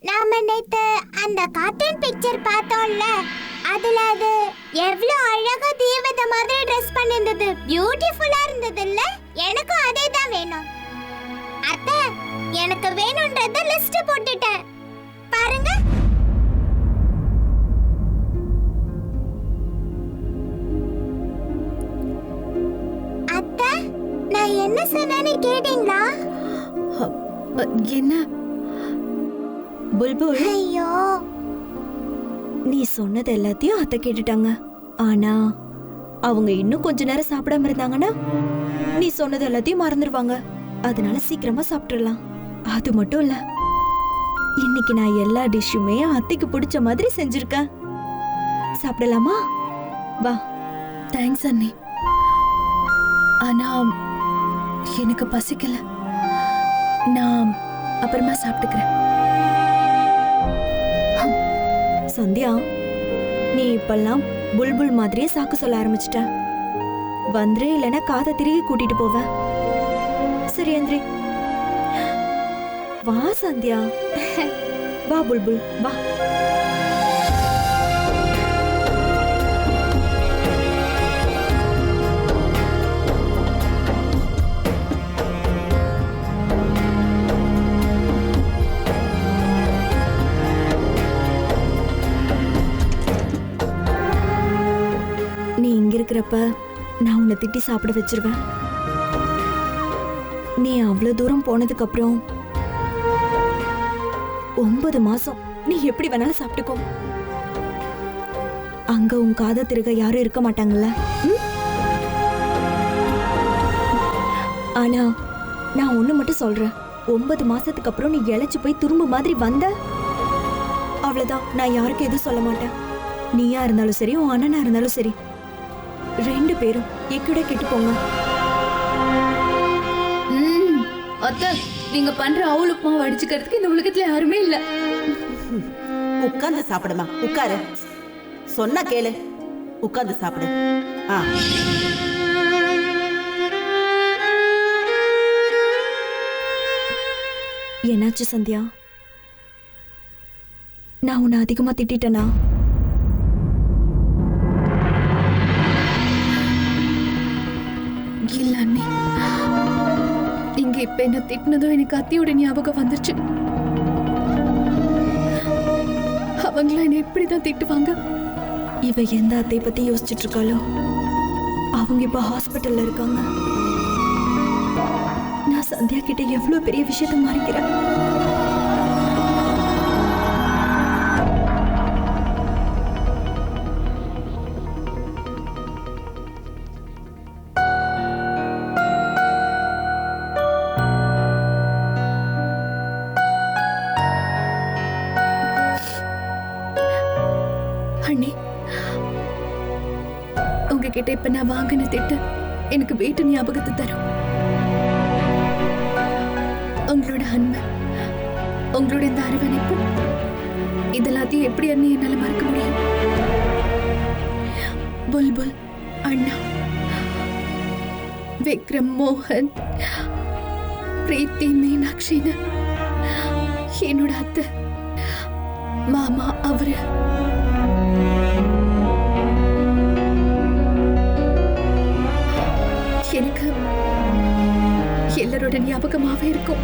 நாம நேத்து அந்த கார்ட்டூன் பிக்சர் பார்த்தோம்ல, அதுல அது எவ்வளவு அழகா தேவதை மாதிரி ட்ரெஸ் பண்ணிருந்தது, பியூட்டிஃபுல்லா இருந்தது இல்ல? எனக்கும் அதே தான் வேணும். அத்தை, எனக்கு வேணும்ன்றத லிஸ்ட் போட்டுட்டேன் பாருங்க. அத்தை, நான் என்ன சொன்னேன்னு கேட்டீங்களா? என்ன புல்புல், ஐயோ, நீ சொன்னது எல்லாத்தையும் அத்தை கேட்டுட்டாங்க. ஆனா அவங்க இன்னும் கொஞ்ச நேரம் சாப்பிடாம இருந்தாங்கன்னா நீ சொன்னது எல்லாத்தையும் மறந்துடுவாங்க. அதனால சீக்கிரமா சாப்பிட்டுடலாம். அது மட்டும் இல்ல, இன்னைக்கு நான் எல்லா டிஷ்ஷுமே அத்தைக்கு பிடிச்ச மாதிரி செஞ்சிருக்கேன். சாப்பிடலாமா? வா. தேங்க்ஸ் அண்ணி. ஆனா எனக்கு பசிக்கல. நான் அப்புறமா சாப்பிட்டுக்கிறேன். சந்தியா, நீ இப்பெல்லாம் புல்புல் மாதிரியே சாக்கு சொல்ல ஆரம்பிச்சிட்ட. வந்துரு, இல்லைன்னா காதை திருகி கூட்டிட்டு போவ. சரி அந்திரி, வா. சந்தியா, வா. புல்புல், வா. இருக்கிறப்ப நான் உன்னை திட்டி சாப்பிட வச்சிருவேன். நீ அவ்வளவு தூரம் போனதுக்கு அப்புறம் 9 மாசம் நீ எப்படி வேணாலும் சாப்பிட்டுக்கோ. அங்க உன் காதை திருக யாரும் இருக்க மாட்டாங்கல்ல. ஆனா நான் ஒண்ணு மட்டும் சொல்றேன், 9 மாசத்துக்கு அப்புறம் நீ இழைச்சு போய் துரும்பு மாதிரி வந்த அவ்வளவுதான், நான் யாருக்கும் எதுவும் சொல்ல மாட்டேன். நீயா இருந்தாலும் சரி, உன் அண்ணனா இருந்தாலும் சரி, 2 பேரும் எக்கூட கெட்டு போங்க. அத்தை, நீங்க பண்ற அவள் உப்புமாவை அடிச்சுக்கிறதுக்கு இந்த உலகத்துல யாருமே இல்ல. உட்கார்ந்து சாப்பிடுமா, உட்காரு. சொன்னா கேளு, உட்கார்ந்து சாப்பிடு. என்னாச்சு சந்தியா? நான் உன்னை அதிகமா திட்டேனா? இல்ல அண்ணி, நீங்க இப்ப என்ன திட்டினதும் எனக்கு அத்தியோட ஞாபகம் வந்துருச்சு. அவங்கள என்ன எப்படிதான் திட்டுவாங்க? இவ எந்த அத்தை பத்தி யோசிச்சுட்டு இருக்காளோ? அவங்க இப்ப ஹாஸ்பிட்டல்ல இருக்காங்க. நான் சந்தியா கிட்ட எவ்வளவு பெரிய விஷயத்த மறைக்கிறேன். அண்ணி, உங்ககிட்ட இப்ப நான் வாங்கின திட்டு எனக்கு வீட்டு ஞாபகத்தை தரும். உங்களோட அன்பு, உங்களோட இந்த அரவணைப்பு, இதெல்லாத்தையும் எப்படி அண்ணி என்னால மறக்க முடியும்? புல்புல், அண்ணா, விக்ரம், மோகன், பிரீத்தி, மீனாட்சின்னு என்னோட அத்தை, மாமா, அவரு எனக்கு எல்லாரோட ஞாபகமாவே இருக்கும்.